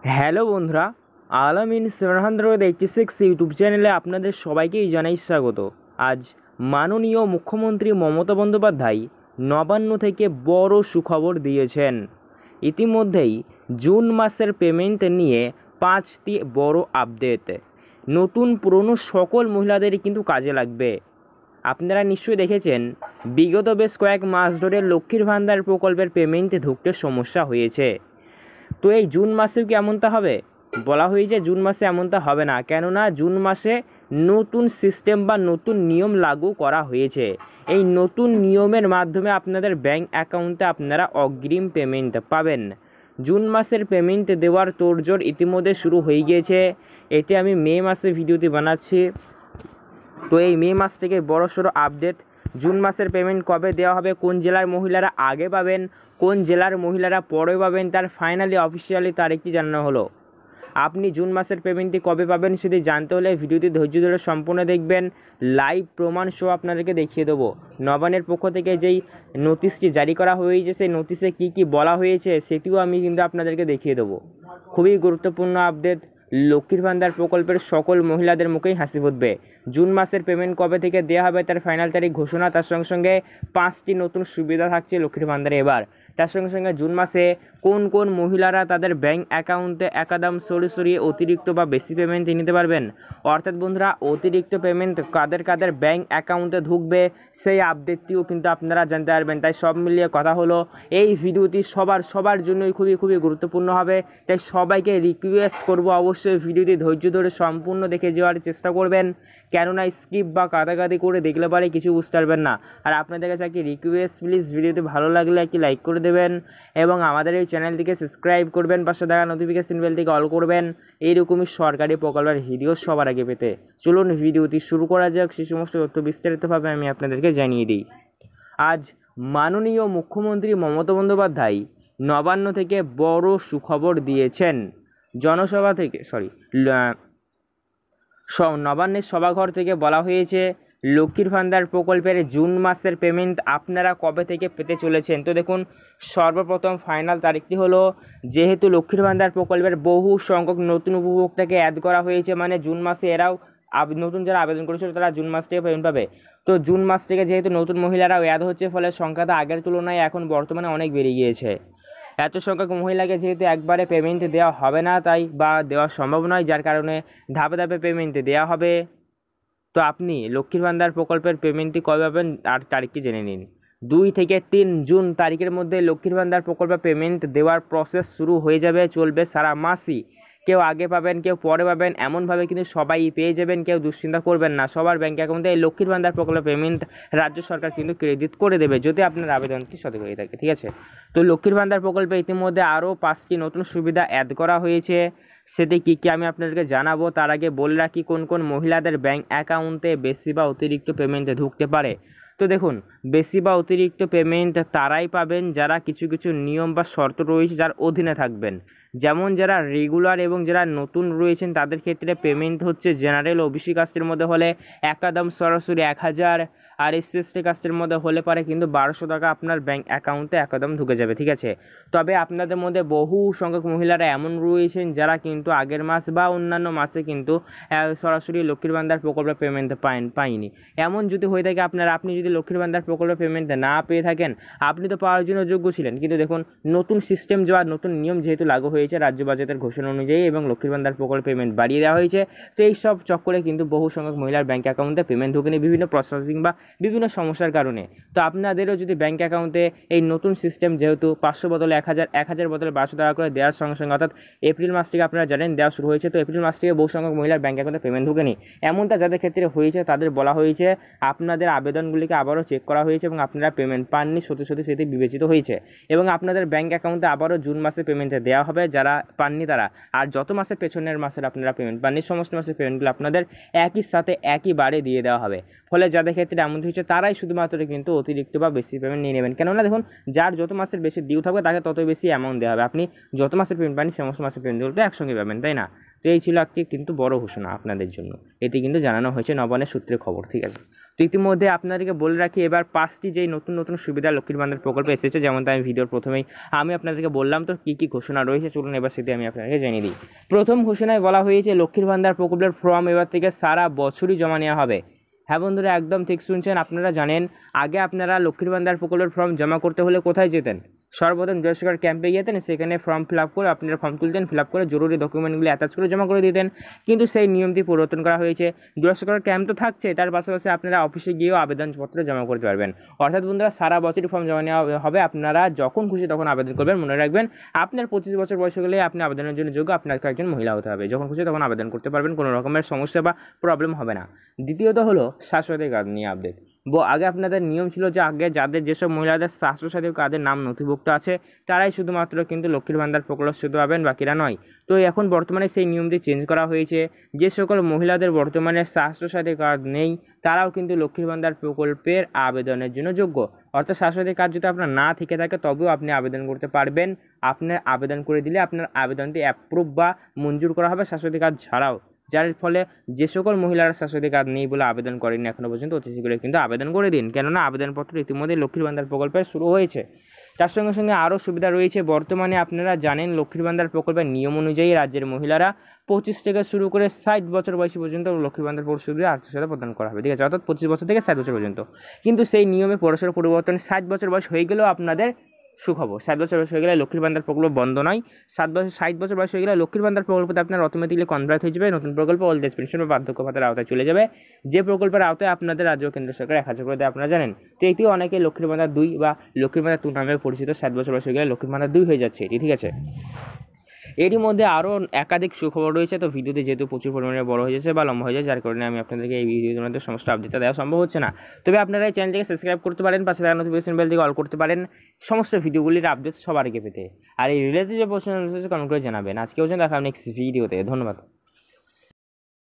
Hello বন্ধুরা, আলামিন 786 YouTube চ্যানেলে আপনাদের সবাইকেই জানাই স্বাগত। আজ মাননীয় মুখ্যমন্ত্রী মমতা বন্দ্যোপাধ্যায় নবান্ন থেকে বড় সুখবর দিয়েছেন। ইতিমধ্যেই জুন মাসের পেমেন্ট নিয়ে 5টি বড় আপডেট নতুন পুরনো সকল মহিলাদেরই কিন্তু কাজে লাগবে। আপনারা নিশ্চয়ই দেখেছেন বিগত বেশ কয়েক মাস ধরে লক্ষ্মীর ভান্ডার প্রকল্পের পেমেন্ট ঢুকতে সমস্যা হয়েছে। তো এই জুন মাসেও কি এমনটা হবে? বলা হয়েছে জুন মাসে এমনটা হবে না, কেননা জুন মাসে নতুন সিস্টেম বা নতুন নিয়ম লাগু করা হয়েছে। এই নতুন নিয়মের মাধ্যমে আপনাদের ব্যাংক অ্যাকাউন্টে আপনারা অগ্রিম পেমেন্ট পাবেন। জুন মাসের পেমেন্ট দেওয়ার তোড়জোড় ইতিমধ্যে শুরু হয়ে গিয়েছে। এতে আমি মে মাসে ভিডিওটি বানাচ্ছি। তো এই মে মাস থেকে বড়সড় আপডেট, জুন মাসের পেমেন্ট কবে দেওয়া হবে, কোন জেলার মহিলারা আগে পাবেন, কোন জেলার মহিলারা পরে পাবেন, তার ফাইনালি অফিসিয়ালি তারিখটি জানানো হলো। আপনি জুন মাসের পেমেন্টটি কবে পাবেন সেটি জানতে হলে ভিডিওটি ধৈর্য ধরে সম্পূর্ণ দেখবেন। লাইভ প্রমাণ সহ আপনাদেরকে দেখিয়ে দেবো নবান্নের পক্ষ থেকে যেই নোটিশটি জারি করা হয়েছে, সেই নোটিশে কী কী বলা হয়েছে সেটিও আমি কিন্তু আপনাদেরকে দেখিয়ে দেবো। খুবই গুরুত্বপূর্ণ আপডেট। লক্ষ্মীর ভান্ডার প্রকল্পের সকল মহিলাদের মুখেই হাসি ফুটবে। জুন মাসের পেমেন্ট কবে থেকে দেওয়া হবে তার ফাইনাল তারিখ ঘোষণা, তার সঙ্গে সঙ্গে 5টি নতুন সুবিধা থাকছে লক্ষ্মীর ভান্ডারে এবার। তার সঙ্গে সঙ্গে জুন মাসে কোন কোন মহিলারা তাদের ব্যাংক অ্যাকাউন্টে একদম সরিয়ে অতিরিক্ত বা বেশি পেমেন্ট নিতে পারবেন, অর্থাৎ বন্ধুরা অতিরিক্ত পেমেন্ট কাদের কাদের ব্যাংক অ্যাকাউন্টে ঢুকবে সেই আপডেটটিও কিন্তু আপনারা জানতে পারবেন। তাই সব মিলিয়ে কথা হলো এই ভিডিওটি সবার জন্যই খুবই গুরুত্বপূর্ণ হবে। তাই সবাইকে রিকোয়েস্ট করব অবশ্যই ভিডিওটি ধৈর্য ধরে সম্পূর্ণ দেখে যাওয়ার চেষ্টা করবেন, কেননা স্কিপ বা কাটাকাটি করে দেখলে পারে কিছু বুঝতে পারবেন না। আর আপনাদের কাছে একটি রিকোয়েস্ট, প্লিজ ভিডিওটি ভালো লাগলে একটি লাইক করে দেবেন এবং আমাদের এই চ্যানেলটিকে সাবস্ক্রাইব করবেন, পাশে থাকা নোটিফিকেশন বেলটিকে অল করবেন এইরকমই সরকারি প্রকল্পের ভিডিও সবার আগে পেতে। চলুন ভিডিওটি শুরু করা যাক। সেই সমস্ত তথ্য বিস্তারিতভাবে আমি আপনাদেরকে জানিয়ে দিই। আজ মাননীয় মুখ্যমন্ত্রী মমতা বন্দ্যোপাধ্যায় নবান্ন থেকে বড় সুখবর দিয়েছেন। জনসভা থেকে নবান্নের সভাঘর থেকে বলা হয়েছে লক্ষ্মীর ভান্ডার প্রকল্পের জুন মাসের পেমেন্ট আপনারা কবে থেকে পেতে চলেছেন। তো দেখুন, সর্বপ্রথম ফাইনাল তারিখটি হলো, যেহেতু লক্ষ্মীর ভান্ডার প্রকল্পের বহু সংখ্যক নতুন উপভোক্তাকে অ্যাড করা হয়েছে, মানে জুন মাসে এরাও নতুন যারা আবেদন করেছিল তারা জুন মাস থেকে পেমেন্ট পাবে। তো জুন মাস থেকে যেহেতু নতুন মহিলারাও অ্যাড হচ্ছে, ফলে সংখ্যাটা আগের তুলনায় এখন বর্তমানে অনেক বেড়ে গিয়েছে। এত সংখ্যক মহিলাকে যেহেতু একবারে পেমেন্ট দেওয়া হবে না, তাই বা দেওয়া সম্ভব নয়, যার কারণে ধাপে ধাপে পেমেন্ট দেওয়া হবে। তো আপনি লক্ষ্মীর ভান্ডার প্রকল্পের পেমেন্টটি কবে পাবেন আর তারিখটি জেনে নিন। 2 থেকে 3 জুন তারিখের মধ্যে লক্ষ্মীর ভান্ডার প্রকল্পে পেমেন্ট দেওয়ার প্রসেস শুরু হয়ে যাবে, চলবে সারা মাসই। কেউ আগে পাবেন, কেউ পরে পাবেন, এমনভাবে কিন্তু সবাই পেয়ে যাবেন। কেউ দুশ্চিন্তা করবেন না, সবার ব্যাঙ্ক অ্যাকাউন্টে এই লক্ষ্মীর ভান্ডার প্রকল্পের পেমেন্ট রাজ্য সরকার কিন্তু ক্রেডিট করে দেবে, যদি আপনার আবেদনটি সঠিক হয়ে থাকে। ঠিক আছে, তো লক্ষ্মীর ভান্ডার প্রকল্পে ইতিমধ্যে আরও 5টি নতুন সুবিধা অ্যাড করা হয়েছে। সেটি কী কী আমি আপনাদেরকে জানাবো। তার আগে বলে রাখি কোন কোন মহিলাদের ব্যাংক অ্যাকাউন্টে বেশি বা অতিরিক্ত পেমেন্ট ঢুকতে পারে। তো দেখুন, বেশি বা অতিরিক্ত পেমেন্ট তারাই পাবেন যারা কিছু নিয়ম বা শর্ত রয়েছে যার অধীনে থাকবেন। যেমন যারা রেগুলার এবং যারা নতুন রয়েছেন তাদের ক্ষেত্রে পেমেন্ট হচ্ছে জেনারেল ওবিসি কাস্টের মধ্যে হলে একদম সরাসরি 1000, আর এসসি কাস্টের মধ্যে হলে পারে কিন্তু 1200 টাকা আপনার ব্যাংক অ্যাকাউন্টে একদম ঢুকে যাবে। ঠিক আছে, তবে আপনাদের মধ্যে বহু সংখ্যক মহিলারা এমন রয়েছেন যারা কিন্তু আগের মাস বা অন্যান্য মাসে কিন্তু সরাসরি লক্ষ্মীর ভান্ডার প্রকল্পের পেমেন্ট পায়নি। এমন যদি হয়ে থাকে আপনি যদি লক্ষ্মীর ভান্ডার প্রকল্পের পেমেন্ট না পেয়ে থাকেন, আপনি তো পাওয়ার জন্য যোগ্য ছিলেন, কিন্তু দেখুন নতুন সিস্টেম বা নতুন নিয়ম যেহেতু লাগু হয়েছে রাজ্য বাজেটের ঘোষণা অনুযায়ী এবং লক্ষ্মীর ভান্ডার প্রকল্পের পেমেন্ট বাড়িয়ে দেওয়া হয়েছে, তো এই সব চক্করে কিন্তু বহু সংখ্যক মহিলার ব্যাংক অ্যাকাউন্টে পেমেন্ট ঢোকেনি বিভিন্ন প্রসেসিং বা বিভিন্ন সমস্যার কারণে। তো আপনাদেরও যদি ব্যাংক অ্যাকাউন্টে এই নতুন সিস্টেম যেহেতু 500 বদলে 1000 বদলে 1200 টাকা করে দেওয়ার সঙ্গে সঙ্গে, অর্থাৎ এপ্রিল মাস থেকে আপনারা জানেন দেওয়া শুরু হয়েছে, তো এপ্রিল মাস থেকে বহু সংখ্যক মহিলার ব্যাংক অ্যাকাউন্টে পেমেন্ট ঢোকেনি। এমনটা যাদের ক্ষেত্রে হয়েছে তাদের বলা হয়েছে আপনাদের আবেদনগুলিকে আবারও চেক করা হয়েছে এবং আপনারা পেমেন্ট পাননি, সত্যি সেটি বিবেচিত হয়েছে এবং আপনাদের ব্যাংক অ্যাকাউন্টে আবারও জুন মাসে পেমেন্ট দেওয়া হবে যারা পাননি তারা। আর যত মাসে পেছনের মাসের আপনারা পেমেন্ট পাননি সমস্ত মাসের পেমেন্টগুলো আপনাদের একই সাথে একইবারে দিয়ে দেওয়া হবে। ফলে যাদের ক্ষেত্রে এমন হয়েছে তারাই শুধুমাত্র কিন্তু অতিরিক্ত বা বেশি পেমেন্ট নিয়ে নেবেন, কেননা দেখুন যার যত মাসের বেশি ডিউ থাকবে তাকে তত বেশি অ্যামাউন্ট দেওয়া হবে। আপনি যত মাসের পেমেন্ট পান সমস্ত মাসের পেমেন্টগুলো তো একসঙ্গে পাবেন, তাই না? তো এই ছিল একটি কিন্তু বড় ঘোষণা আপনাদের জন্য, এটি কিন্তু জানানো হয়েছে নবান্নের সূত্রে খবর। ঠিক আছে, তো তো ইতিমধ্যে আপনাদেরকে বলে রাখি, এবার 5টি যেই নতুন নতুন সুবিধা লক্ষ্মীর ভান্ডার প্রকল্পে এসেছে, যেমন আমি ভিডিওর প্রথমেই আমি আপনাদেরকে বললাম, তো কী কী ঘোষণা রয়েছে চলুন এবার সেটি আমি আপনাদেরকে জানিয়ে দিই। প্রথম ঘোষণায় বলা হয়েছে লক্ষ্মীর ভান্ডার প্রকল্পের ফর্ম এবার থেকে সারা বছরই জমা নেওয়া হবে। হ্যাঁ বন্ধুরা, একদম ঠিক শুনছেন। আপনারা জানেন আগে আপনারা লক্ষ্মীর ভান্ডার প্রকল্পের ফর্ম জমা করতে হলে কোথায় যেতেন? সর্বপ্রথম জয়সরকার ক্যাম্পে যেতেন, সেখানে ফর্ম ফিল আপ করে আপনারা ফর্ম তুলতেন, ফিল আপ করে জরুরি ডকুমেন্টগুলি অ্যাটাচ করে জমা করে দিতেন। কিন্তু সেই নিয়মটি পরিবর্তন করা হয়েছে। জয়সরকার ক্যাম্প তো থাকছে, তার পাশাপাশি আপনারা অফিসে গিয়েও আবেদনপত্র জমা করতে পারবেন। অর্থাৎ বন্ধুরা সারা বছরই ফর্ম জমা নেওয়া হবে, আপনারা যখন খুশি তখন আবেদন করবেন। মনে রাখবেন আপনার 25 বছর বয়স হলে আপনি আবেদনের জন্য যোগ্য, আপনাকে একজন মহিলা হতে হবে। যখন খুশি তখন আবেদন করতে পারবেন, কোনো রকমের সমস্যা বা প্রবলেম হবে না। দ্বিতীয়ত হলো স্বাস্থ্যসাথী কার্ড নিয়ে আপডেট। আগে আপনাদের নিয়ম ছিল যে আগে যাদের যেসব মহিলাদের স্বাস্থ্যসাথী কার্ডের নাম নথিভুক্ত আছে তারাই শুধুমাত্র কিন্তু লক্ষ্মীর ভান্ডার প্রকল্প শুধু পাবেন, বাকিরা নয়। তো এখন বর্তমানে সেই নিয়মটি চেঞ্জ করা হয়েছে। যে সকল মহিলাদের বর্তমানে স্বাস্থ্যসাথী কার্ড নেই তারাও কিন্তু লক্ষ্মীর ভান্ডার প্রকল্পের আবেদনের জন্য যোগ্য। অর্থাৎ স্বাস্থ্যসাথী কার্ড যদি আপনার না থেকে থাকে তবেও আপনি আবেদন করতে পারবেন। আপনার আবেদন করে দিলে আপনার আবেদনটি অ্যাপ্রুভ বা মঞ্জুর করা হবে স্বাস্থ্যসাথী কার্ড ছাড়াও। যার ফলে যে সকল মহিলারা স্বাস্থ্যসাথী কার্ড নেই বলে আবেদন করেনি এখনও পর্যন্ত, অতি শীঘ্রই কিন্তু আবেদন করে দিন, কেননা আবেদনপত্র ইতিমধ্যে লক্ষ্মীর ভান্ডার প্রকল্পে শুরু হয়েছে। তার সঙ্গে সঙ্গে আরও সুবিধা রয়েছে। বর্তমানে আপনারা জানেন লক্ষ্মীর ভান্ডার প্রকল্পের নিয়ম অনুযায়ী রাজ্যের মহিলারা 25 থেকে শুরু করে 60 বছর বয়সী পর্যন্ত লক্ষ্মীর ভান্ডার সুবিধা আর্থিক সহায়তা প্রদান করা হবে, ঠিক আছে? অর্থাৎ 25 বছর থেকে 60 বছর পর্যন্ত। কিন্তু সেই নিয়মে পরস্পর পরিবর্তন, 60 বছর বয়স হয়ে গেলেও আপনাদের সুখবর, 60 বছর বয়স হয়ে গেলে লক্ষ্মীর ভান্ডার প্রকল্প বন্ধ নয়। 60 বছর বয়স হয়ে গেলে লক্ষ্মীর ভান্ডার প্রকল্পতে আপনার অটোমেটিকলি কনভার্ট হয়ে যাবে নতুন প্রকল্প ওল্ড এজ পেনশন বা বার্ধক্য ভাতার আওতায় চলে যাবে, যে প্রকল্পের আওতায় আপনাদের রাজ্য ও কেন্দ্র সরকার 1000 করে দেয় আপনারা জানেন। তো এটি অনেকে লক্ষ্মীর ভান্ডার 2 বা লক্ষ্মীর ভান্ডার 2 নামে পরিচিত। 60 বছর বয়স হয়ে গেলে লক্ষ্মীর ভান্ডার 2 হয়ে যাচ্ছে এটি, ঠিক আছে? এরই মধ্যে আরও একাধিক সুখবর রয়েছে। তো ভিডিওতে যেহেতু প্রচুর পরিমাণে বড় হয়ে যাচ্ছে বা লম্বা হয়ে যায়, যার কারণে আমি আপনাদেরকে এই ভিডিওর মধ্যে সমস্ত আপডেটটা দেওয়া সম্ভব হচ্ছে না। তবে আপনারা এই চ্যানেলটিকে সাবস্ক্রাইব করতে পারেন, পাশে থাকা নোটিফিকেশন বেল থেকে অল করতে পারেন সমস্ত ভিডিওগুলির আপডেট সবার আগে পেতে। আর এই রিলেটেড যে প্রশ্ন কমেন্ট করে জানাবেন। আজকেও দেখা নেক্সট ভিডিওতে। ধন্যবাদ।